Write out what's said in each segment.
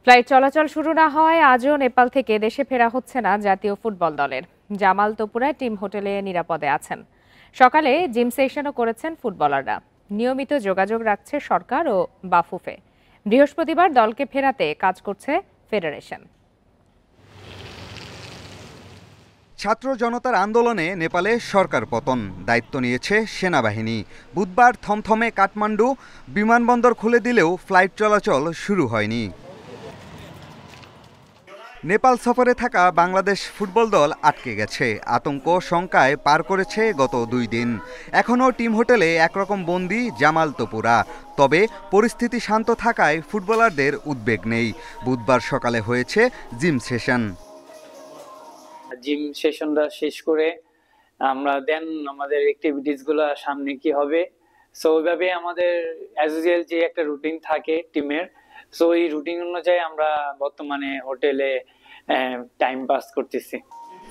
Flight চলাচল শুরু না হওয়ায় আজও নেপাল থেকে দেশে ফেরা হচ্ছে না জাতীয় ফুটবল দলের। জামাল তোপুরায় টিম হোটেলে নিরাপদে আছেন। সকালে জিম সেশনও করেছেন ফুটবলাররা। নিয়মিত যোগাযোগ রাখছে সরকার ও বাফুফে। বৃহস্পতিবার দলকে ফেরাতে কাজ করছে ফেডারেশন। ছাত্র জনতার আন্দোলনে নেপালে সরকার পতন, দায়িত্ব নিয়েছে সেনাবাহিনী। বুধবার থমথমে কাঠমান্ডু বিমানবন্দর খুলে দিলেও ফ্লাইট চলাচল শুরু হয়নি। নেপাল সফরে থাকা বাংলাদেশ ফুটবল দল আটকে গেছে। আতঙ্ক শঙ্কায় পার করেছে গত 2 দিন। এখনও টিম হোটেলে একরকম বন্দি জামাল তোপুরা। তবে পরিস্থিতি শান্ত থাকায় ফুটবলারদের উদ্বেগ নেই। বুধবার সকালে হয়েছে জিম সেশন। জিম সেশনটা শেষ করে আমরা দেন আমাদের অ্যাক্টিভিটিস গুলো সামনে কি হবে, সো ওইভাবে আমাদের অ্যাজ ইউজুয়াল যে একটা রুটিন থাকে টিমের, সো এই রুটিন অনুযায়ী আমরা বর্তমানে হোটেলে টাইম পাস করতেছি।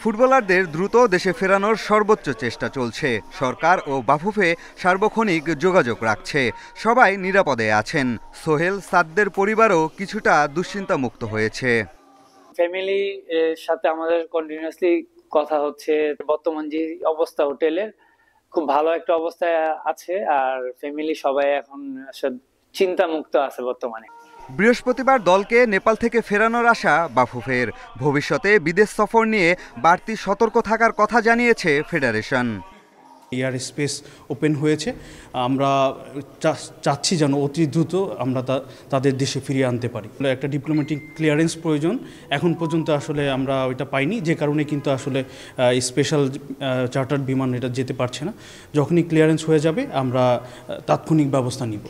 ফুটবলারদের দ্রুত দেশে ফেরানোর সর্বোচ্চ চেষ্টা চলছে। সরকার ও বাফুফে সার্বক্ষণিক যোগাযোগ রাখছে। সবাই নিরাপদে আছেন। সোহেল সাদদের পরিবারও কিছুটা দুশ্চিন্তামুক্ত হয়েছে। ফ্যামিলি সাথে আমাদের কন্টিনিউয়াসলি কথা হচ্ছে। বর্তমান যে অবস্থা হোটেলের, খুব ভালো একটা অবস্থায় আছে, আর ফ্যামিলি সবাই এখন চিন্তামুক্ত আছে বর্তমানে। বৃহস্পতিবার দলকে নেপাল থেকে ফেরানোর আশা বাফুফের। ভবিষ্যতে বিদেশ সফর নিয়ে বাড়তি সতর্ক থাকার কথা জানিয়েছে ফেডারেশন। এয়ার স্পেস ওপেন হয়েছে, আমরা চাচ্ছি যেন অতি দ্রুত আমরা তাদের দেশে ফিরিয়ে আনতে পারি। একটা ডিপ্লোম্যাটিক ক্লিয়ারেন্স প্রয়োজন, এখন পর্যন্ত আসলে আমরা ওইটা পাইনি, যে কারণে কিন্তু আসলে স্পেশাল চার্টার্ড বিমান এটা যেতে পারছে না। যখনই ক্লিয়ারেন্স হয়ে যাবে আমরা তাৎক্ষণিক ব্যবস্থা নিব।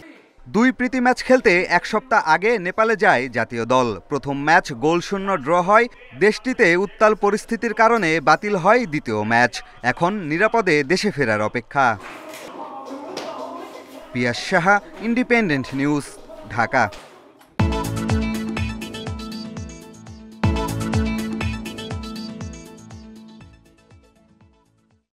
2 প্রীতি ম্যাচ খেলতে 1 সপ্তাহ আগে নেপালে যায় জাতীয় দল। প্রথম ম্যাচ গোলশূন্য ড্র হয়। দেশটিতে উত্তাল পরিস্থিতির কারণে বাতিল হয় দ্বিতীয় ম্যাচ। এখন নিরাপদে দেশে ফেরার অপেক্ষা। পিয়াস সাহা, ইন্ডিপেন্ডেন্ট নিউজ, ঢাকা।